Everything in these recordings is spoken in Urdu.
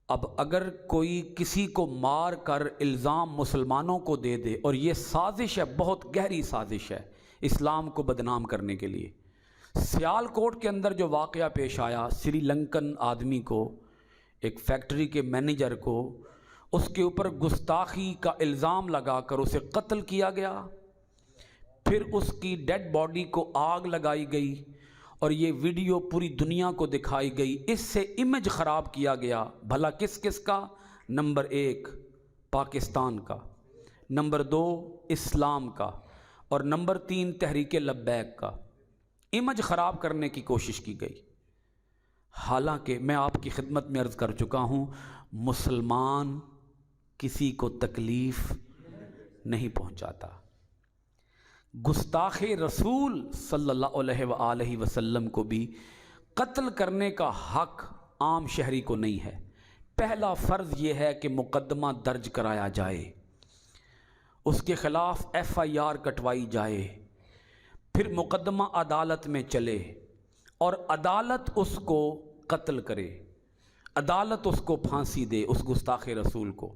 اب اگر کوئی کسی کو مار کر الزام مسلمانوں کو دے دے، اور یہ سازش ہے، بہت گہری سازش ہے اسلام کو بدنام کرنے کے لیے۔ سیال کوٹ کے اندر جو واقعہ پیش آیا، سری لنکن آدمی کو، ایک فیکٹری کے مینیجر کو، اس کے اوپر گستاخی کا الزام لگا کر اسے قتل کیا گیا، پھر اس کی ڈیڈ باڈی کو آگ لگائی گئی، اور یہ ویڈیو پوری دنیا کو دکھائی گئی۔ اس سے امیج خراب کیا گیا، بھلا کس کس کا؟ نمبر 1 پاکستان کا، نمبر 2 اسلام کا، اور نمبر 3 تحریک لبیک کا۔ امیج خراب کرنے کی کوشش کی گئی۔ حالانکہ میں آپ کی خدمت میں عرض کر چکا ہوں، مسلمان کسی کو تکلیف نہیں پہنچاتا۔ گستاخ رسول صلی اللہ علیہ وآلہ وسلم کو بھی قتل کرنے کا حق عام شہری کو نہیں ہے۔ پہلا فرض یہ ہے کہ مقدمہ درج کرایا جائے، اس کے خلاف FIR کٹوائی جائے، پھر مقدمہ عدالت میں چلے اور عدالت اس کو قتل کرے، عدالت اس کو پھانسی دے، اس گستاخ رسول کو۔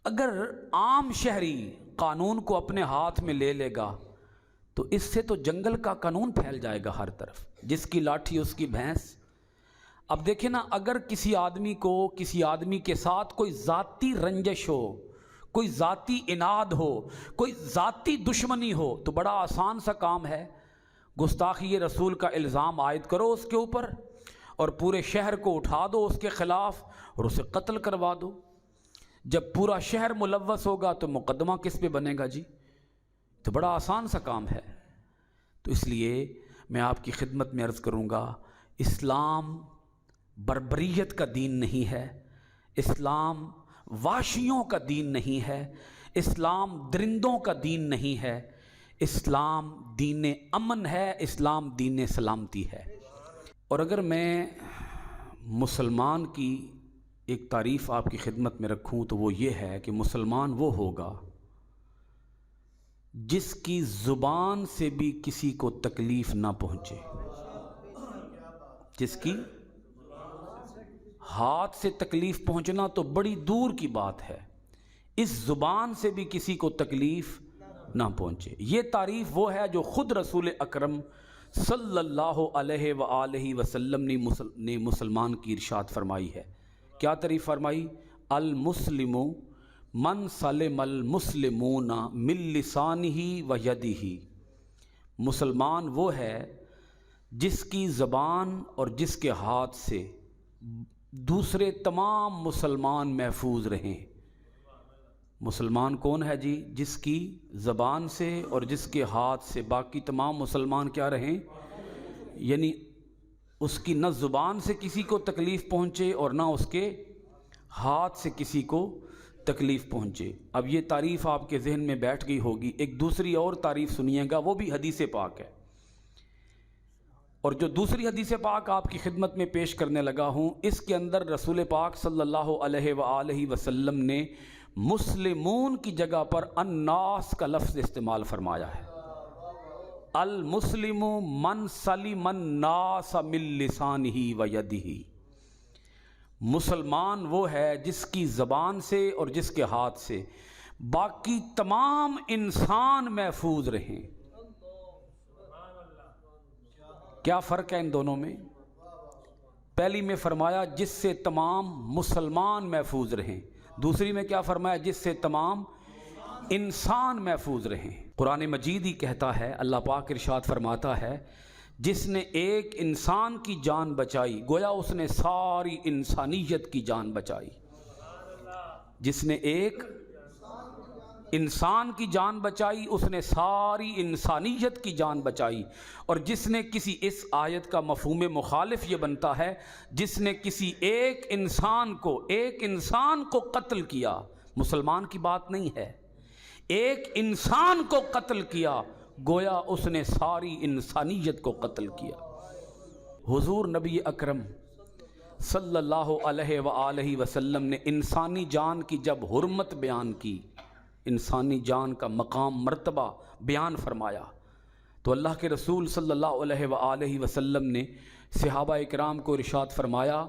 اگر عام شہری قانون کو اپنے ہاتھ میں لے لے گا تو اس سے تو جنگل کا قانون پھیل جائے گا ہر طرف، جس کی لاٹھی اس کی بھینس۔ اب دیکھیں نا، اگر کسی آدمی کو کسی آدمی کے ساتھ کوئی ذاتی رنجش ہو، کوئی ذاتی اناد ہو، کوئی ذاتی دشمنی ہو، تو بڑا آسان سا کام ہے، گستاخی رسول کا الزام عائد کرو اس کے اوپر، اور پورے شہر کو اٹھا دو اس کے خلاف اور اسے قتل کروا دو۔ جب پورا شہر ملوث ہوگا تو مقدمہ کس پہ بنے گا جی؟ تو بڑا آسان سا کام ہے۔ تو اس لیے میں آپ کی خدمت میں عرض کروں گا، اسلام بربریت کا دین نہیں ہے، اسلام وحشیوں کا دین نہیں ہے، اسلام درندوں کا دین نہیں ہے، اسلام دین امن ہے، اسلام دین سلامتی ہے۔ اور اگر میں مسلمان کی ایک تعریف آپ کی خدمت میں رکھوں تو وہ یہ ہے کہ مسلمان وہ ہوگا جس کی زبان سے بھی کسی کو تکلیف نہ پہنچے، جس کی ہاتھ سے تکلیف پہنچنا تو بڑی دور کی بات ہے، اس زبان سے بھی کسی کو تکلیف نہ پہنچے۔ یہ تعریف وہ ہے جو خود رسول اکرم صلی اللہ علیہ وآلہ وسلم نے مسلمان کی ارشاد فرمائی ہے۔ کیا تعریف فرمائی؟ المسلم من سلم المسلمون من لسانہ و یدہ۔ مسلمان وہ ہے جس کی زبان اور جس کے ہاتھ سے دوسرے تمام مسلمان محفوظ رہیں۔ مسلمان کون ہے جی؟ جس کی زبان سے اور جس کے ہاتھ سے باقی تمام مسلمان کیا رہیں؟ یعنی اس کی نہ زبان سے کسی کو تکلیف پہنچے اور نہ اس کے ہاتھ سے کسی کو تکلیف پہنچے۔ اب یہ تعریف آپ کے ذہن میں بیٹھ گئی ہوگی۔ ایک دوسری اور تعریف سنیے گا، وہ بھی حدیث پاک ہے، اور جو دوسری حدیث پاک آپ کی خدمت میں پیش کرنے لگا ہوں، اس کے اندر رسول پاک صلی اللہ علیہ وآلہ وسلم نے مسلمون کی جگہ پر الناس کا لفظ استعمال فرمایا ہے۔ المسلم من سلم الناس من لسانہ و یدہ۔ مسلمان وہ ہے جس کی زبان سے اور جس کے ہاتھ سے باقی تمام انسان محفوظ رہیں۔ کیا فرق ہے ان دونوں میں؟ پہلی میں فرمایا جس سے تمام مسلمان محفوظ رہیں، دوسری میں کیا فرمایا؟ جس سے تمام انسان محفوظ رہیں۔ قرآن مجید ہی کہتا ہے، اللہ پاک ارشاد فرماتا ہے، جس نے ایک انسان کی جان بچائی گویا اس نے ساری انسانیت کی جان بچائی۔ جس نے ایک انسان کی جان بچائی اس نے ساری انسانیت کی جان بچائی۔ اور جس نے کسی، اس آیت کا مفہوم مخالف یہ بنتا ہے، جس نے کسی ایک انسان کو قتل کیا، مسلمان کی بات نہیں ہے، ایک انسان کو قتل کیا گویا اس نے ساری انسانیت کو قتل کیا۔ حضور نبی اکرم صلی اللہ علیہ وآلہ وسلم نے انسانی جان کی جب حرمت بیان کی، انسانی جان کا مقام مرتبہ بیان فرمایا، تو اللہ کے رسول صلی اللہ علیہ وآلہ وسلم نے صحابہ اکرام کو ارشاد فرمایا،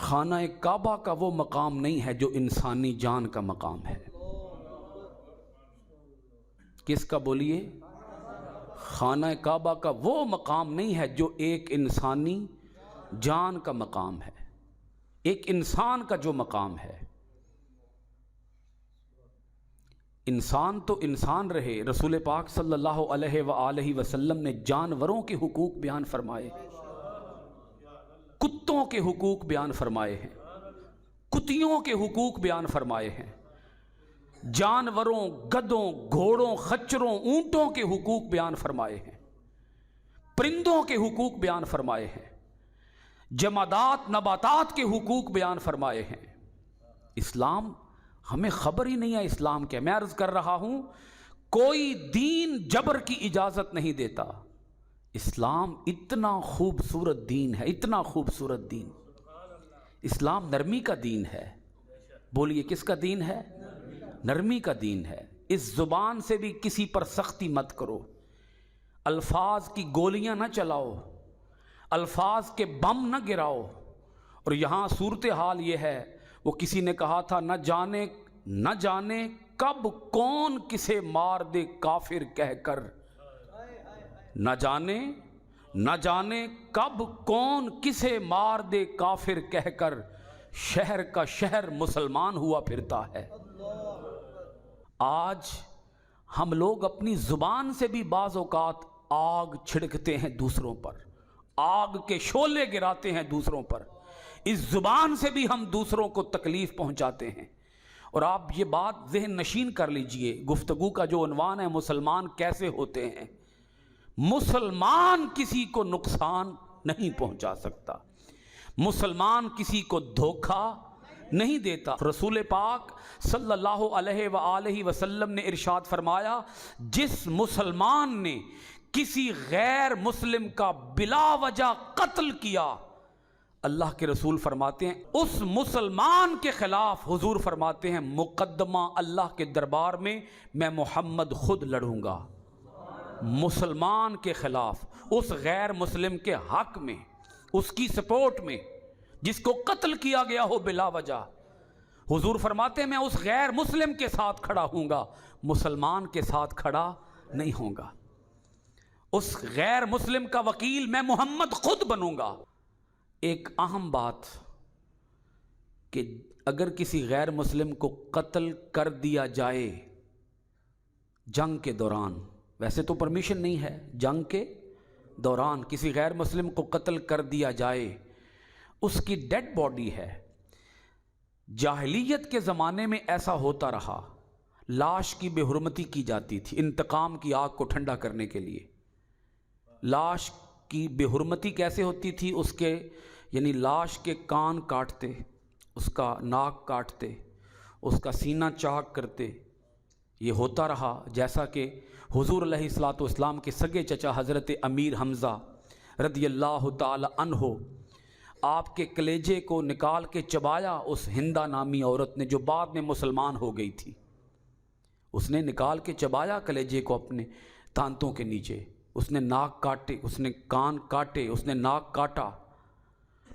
خانہ کعبہ کا وہ مقام نہیں ہے جو انسانی جان کا مقام ہے۔ کس کا بولیے؟ خانہ کعبہ کا وہ مقام نہیں ہے جو ایک انسانی جان کا مقام ہے، ایک انسان کا جو مقام ہے۔ انسان تو انسان رہے۔ رسول پاک صلی اللہ علیہ وآلہ وسلم نے جانوروں کے حقوق بیان فرمائے، کتوں کے حقوق بیان فرمائے ہیں، کتیوں کے حقوق بیان فرمائے ہیں، جانوروں، گدوں، گھوڑوں، خچروں، اونٹوں کے حقوق بیان فرمائے ہیں، پرندوں کے حقوق بیان فرمائے ہیں، جمادات، نباتات کے حقوق بیان فرمائے ہیں۔ اسلام ہمیں خبر ہی نہیں ہے اسلام کیا۔ میں عرض کر رہا ہوں کوئی دین جبر کی اجازت نہیں دیتا۔ اسلام اتنا خوبصورت دین ہے، اتنا خوبصورت دین۔ اسلام نرمی کا دین ہے۔ بولیے کس کا دین ہے؟ نرمی کا دین ہے۔ اس زبان سے بھی کسی پر سختی مت کرو، الفاظ کی گولیاں نہ چلاؤ، الفاظ کے بم نہ گراؤ۔ اور یہاں صورتحال یہ ہے، وہ کسی نے کہا تھا نہ جانے کب کون کسے مار دے کافر کہہ کر، نہ جانے کب کون کسے مار دے کافر کہہ کر، شہر کا شہر مسلمان ہوا پھرتا ہے۔ آج ہم لوگ اپنی زبان سے بھی بعض اوقات آگ چھڑکتے ہیں دوسروں پر، آگ کے شعلے گراتے ہیں دوسروں پر۔ اس زبان سے بھی ہم دوسروں کو تکلیف پہنچاتے ہیں۔ اور آپ یہ بات ذہن نشین کر لیجئے، گفتگو کا جو عنوان ہے مسلمان کیسے ہوتے ہیں۔ مسلمان کسی کو نقصان نہیں پہنچا سکتا، مسلمان کسی کو دھوکہ نہیں دیتا۔ رسول پاک صلی اللہ علیہ وآلہ وسلم نے ارشاد فرمایا، جس مسلمان نے کسی غیر مسلم کا بلا وجہ قتل کیا، اللہ کے رسول فرماتے ہیں اس مسلمان کے خلاف، حضور فرماتے ہیں مقدمہ اللہ کے دربار میں میں محمد خود لڑوں گا۔ مسلمان کے خلاف، اس غیر مسلم کے حق میں، اس کی سپورٹ میں، جس کو قتل کیا گیا ہو بلا وجہ، حضور فرماتے ہیں میں اس غیر مسلم کے ساتھ کھڑا ہوں گا، مسلمان کے ساتھ کھڑا نہیں ہوں گا۔ اس غیر مسلم کا وکیل میں محمد خود بنوں گا۔ ایک اہم بات کہ اگر کسی غیر مسلم کو قتل کر دیا جائے جنگ کے دوران، ویسے تو پرمیشن نہیں ہے، جنگ کے دوران کسی غیر مسلم کو قتل کر دیا جائے، اس کی ڈیڈ باڈی ہے۔ جاہلیت کے زمانے میں ایسا ہوتا رہا، لاش کی بے حرمتی کی جاتی تھی انتقام کی آگ کو ٹھنڈا کرنے کے لیے۔ لاش کی بے حرمتی کیسے ہوتی تھی؟ اس کے یعنی لاش کے کان کاٹتے، اس کا ناک کاٹتے، اس کا سینہ چاک کرتے۔ یہ ہوتا رہا جیسا کہ حضور علیہ الصلوۃ والسلام کے سگے چچا حضرت امیر حمزہ رضی اللہ تعالی عنہ، آپ کے کلیجے کو نکال کے چبایا اس ہندہ نامی عورت نے جو بعد میں مسلمان ہو گئی تھی۔ اس نے نکال کے چبایا کلیجے کو اپنے دانتوں کے نیچے، اس نے ناک کاٹے، اس نے کان کاٹے، اس نے ناک کاٹا،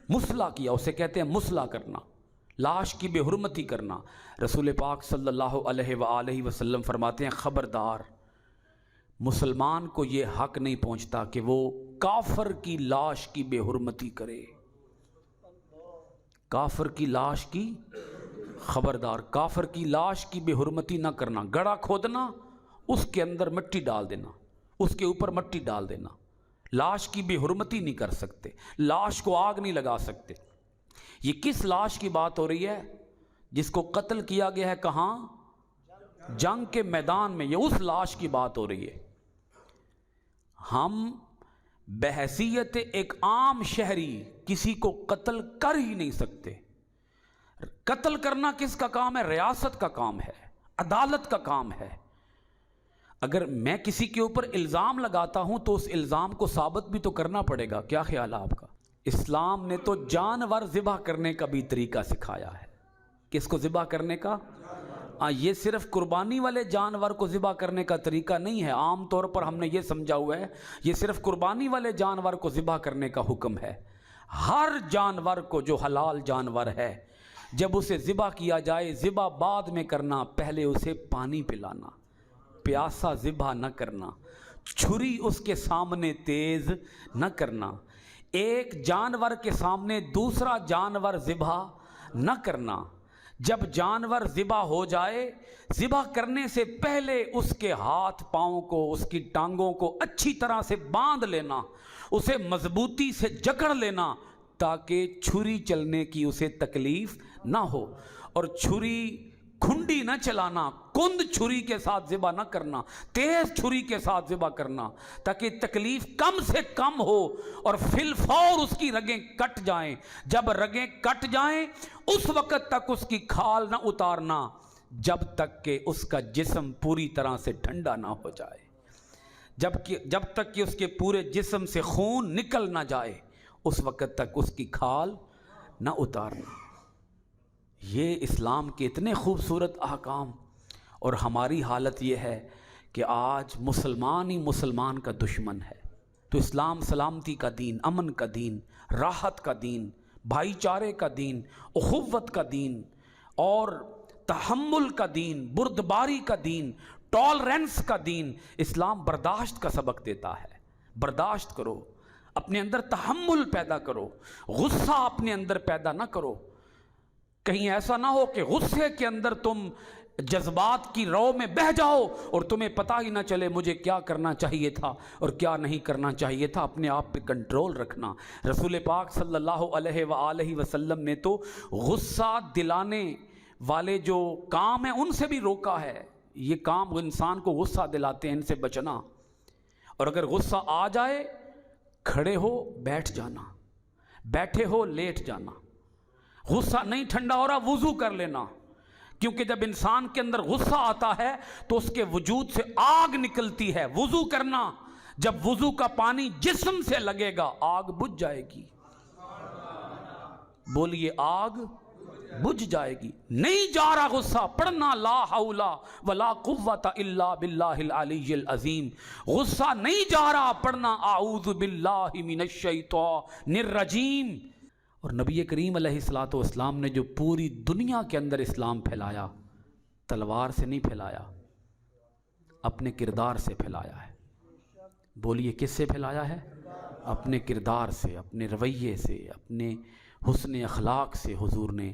مسلح کیا، اسے کہتے ہیں مسلح کرنا، لاش کی بے حرمتی کرنا۔ رسول پاک صلی اللہ علیہ وآلہ وسلم فرماتے ہیں خبردار، مسلمان کو یہ حق نہیں پہنچتا کہ وہ کافر کی لاش کی بے حرمتی کرے۔ کافر کی لاش کی، خبردار، کافر کی لاش کی بے حرمتی نہ کرنا۔ گڑھا کھودنا، اس کے اندر مٹی ڈال دینا، اس کے اوپر مٹی ڈال دینا۔ لاش کی بے حرمتی نہیں کر سکتے، لاش کو آگ نہیں لگا سکتے۔ یہ کس لاش کی بات ہو رہی ہے؟ جس کو قتل کیا گیا ہے کہاں؟ جنگ کے میدان میں۔ یہ اس لاش کی بات ہو رہی ہے۔ ہم بحیثیت ایک عام شہری کسی کو قتل کر ہی نہیں سکتے۔ قتل کرنا کس کا کام ہے؟ ریاست کا کام ہے، عدالت کا کام ہے۔ اگر میں کسی کے اوپر الزام لگاتا ہوں تو اس الزام کو ثابت بھی تو کرنا پڑے گا۔ کیا خیال ہے آپ کا؟ اسلام نے تو جانور ذبح کرنے کا بھی طریقہ سکھایا ہے۔ کس کو ذبح کرنے کا؟ یہ صرف قربانی والے جانور کو ذبح کرنے کا طریقہ نہیں ہے۔ عام طور پر ہم نے یہ سمجھا ہوا ہے یہ صرف قربانی والے جانور کو ذبح کرنے کا حکم ہے۔ ہر جانور کو جو حلال جانور ہے جب اسے ذبح کیا جائے، ذبح بعد میں کرنا، پہلے اسے پانی پلانا، پیاسا ذبح نہ کرنا، چھری اس کے سامنے تیز نہ کرنا، ایک جانور کے سامنے دوسرا جانور ذبح نہ کرنا۔ جب جانور ذبح ہو جائے، ذبح کرنے سے پہلے اس کے ہاتھ پاؤں کو، اس کی ٹانگوں کو اچھی طرح سے باندھ لینا، اسے مضبوطی سے جکڑ لینا تاکہ چھری چلنے کی اسے تکلیف نہ ہو، اور چھری کھنڈی نہ چلانا، کند چھری کے ساتھ ذبح نہ کرنا، تیز چھری کے ساتھ ذبح کرنا تاکہ تکلیف کم سے کم ہو اور فی الفور اس کی رگیں کٹ جائیں۔ جب رگیں کٹ جائیں اس وقت تک اس کی کھال نہ اتارنا جب تک کہ اس کا جسم پوری طرح سے ٹھنڈا نہ ہو جائے، جب تک کہ اس کے پورے جسم سے خون نکل نہ جائے اس وقت تک اس کی کھال نہ اتارنا۔ یہ اسلام کے اتنے خوبصورت احکام، اور ہماری حالت یہ ہے کہ آج مسلمان ہی مسلمان کا دشمن ہے۔ تو اسلام سلامتی کا دین، امن کا دین، راحت کا دین، بھائی چارے کا دین، اخوت کا دین، اور تحمل کا دین، بردباری کا دین، ٹالرنس کا دین۔ اسلام برداشت کا سبق دیتا ہے، برداشت کرو، اپنے اندر تحمل پیدا کرو، غصہ اپنے اندر پیدا نہ کرو۔ کہیں ایسا نہ ہو کہ غصے کے اندر تم جذبات کی رو میں بہہ جاؤ اور تمہیں پتہ ہی نہ چلے مجھے کیا کرنا چاہیے تھا اور کیا نہیں کرنا چاہیے تھا۔ اپنے آپ پہ کنٹرول رکھنا۔ رسول پاک صلی اللہ علیہ وآلہ وسلم نے تو غصہ دلانے والے جو کام ہیں ان سے بھی روکا ہے۔ یہ کام انسان کو غصہ دلاتے ہیں، ان سے بچنا۔ اور اگر غصہ آ جائے، کھڑے ہو بیٹھ جانا، بیٹھے ہو لیٹ جانا۔ غصہ نہیں ٹھنڈا ہو رہا، وضو کر لینا، کیونکہ جب انسان کے اندر غصہ آتا ہے تو اس کے وجود سے آگ نکلتی ہے۔ وضو کرنا، جب وضو کا پانی جسم سے لگے گا آگ بجھ جائے گی۔ بولیے آگ بجھ جائے گی۔ نہیں جا رہا غصہ، پڑھنا لا حول ولا قوت الا باللہ العلی العظیم۔ غصہ نہیں جا رہا، پڑھنا اعوذ باللہ من الشیطان الرجیم۔ اور نبی کریم علیہ الصلوۃ والسلام نے جو پوری دنیا کے اندر اسلام پھیلایا، تلوار سے نہیں پھیلایا، اپنے کردار سے پھیلایا ہے۔ بولیے کس سے پھیلایا ہے؟ اپنے کردار سے، اپنے رویے سے، اپنے حسن اخلاق سے۔ حضور نے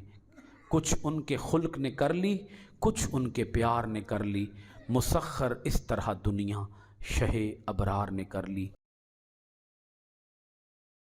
کچھ ان کے خلق نے کر لی، کچھ ان کے پیار نے کر لی، مسخر اس طرح دنیا شہ ابرار نے کر لی۔